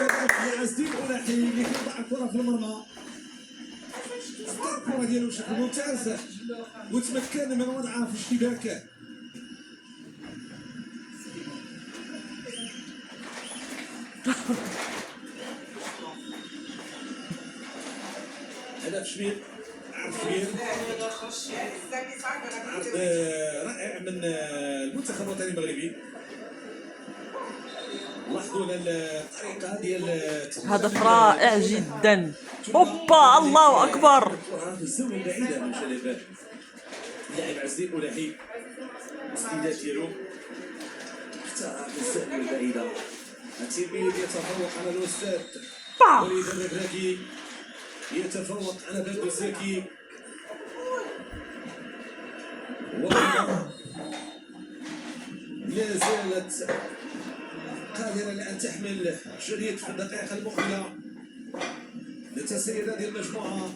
يا عز الدين أولاحي اللي كيضع الكرة في المرمى. الكرة ديالو بشكل ممتاز وتمكن من وضعها في اشتباك. هدف شبيب، عرض كبير، عرض رائع من المنتخب الوطني المغربي. لاحظوا الطريقه ديال هدف رائع جدا. اوبا الله اكبر. في الزاويه البعيده من جانب اللاعب عز الدين أولاحي. الاستعداد ديالو اختار في الزاويه البعيده. التلميذ يتفوق على الاستاذ وليد الركراكي، يتفوق على بدر الزكي. لا زالت قادرة لأن تحمل شريط في الدقائق المقبلة للتسيير هذه المجموعة.